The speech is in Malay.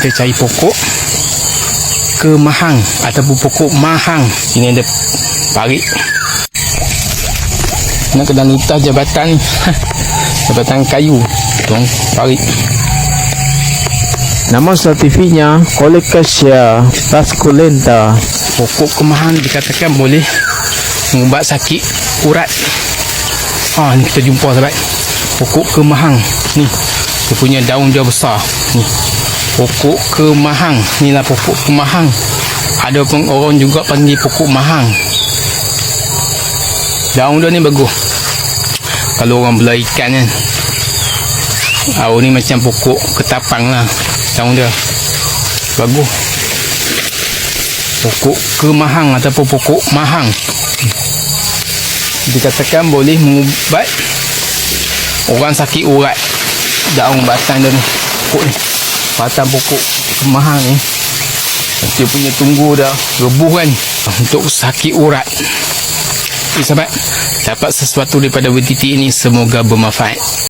kita cari pokok kemahang ataupun pokok mahang. Ini ada parit. Nak kena nutah jabatan ni. Jabatan kayu. Tuang parit. Nama saintifiknya Colocasia vasculenta. Pokok kemahang dikatakan boleh mengubat sakit urat. Ni kita jumpa sahabat. Pokok kemahang. Ni dia punya daun dia besar. Ni pokok kemahang. Inilah pokok kemahang. Ada pun orang juga panggil pokok mahang. Daun dia ni bagus kalau orang belah ikan kan. Ni macam pokok ketapang lah. Daun dia bagus. Pokok kemahang ataupun pokok mahang dikatakan boleh mengubat orang sakit urat. Daun batang dia ni, pokok ni, batang pokok kemahang ni, dia punya tunggu dah rebuh kan, untuk sakit urat. Sahabat, dapat sesuatu daripada titik ini, semoga bermanfaat.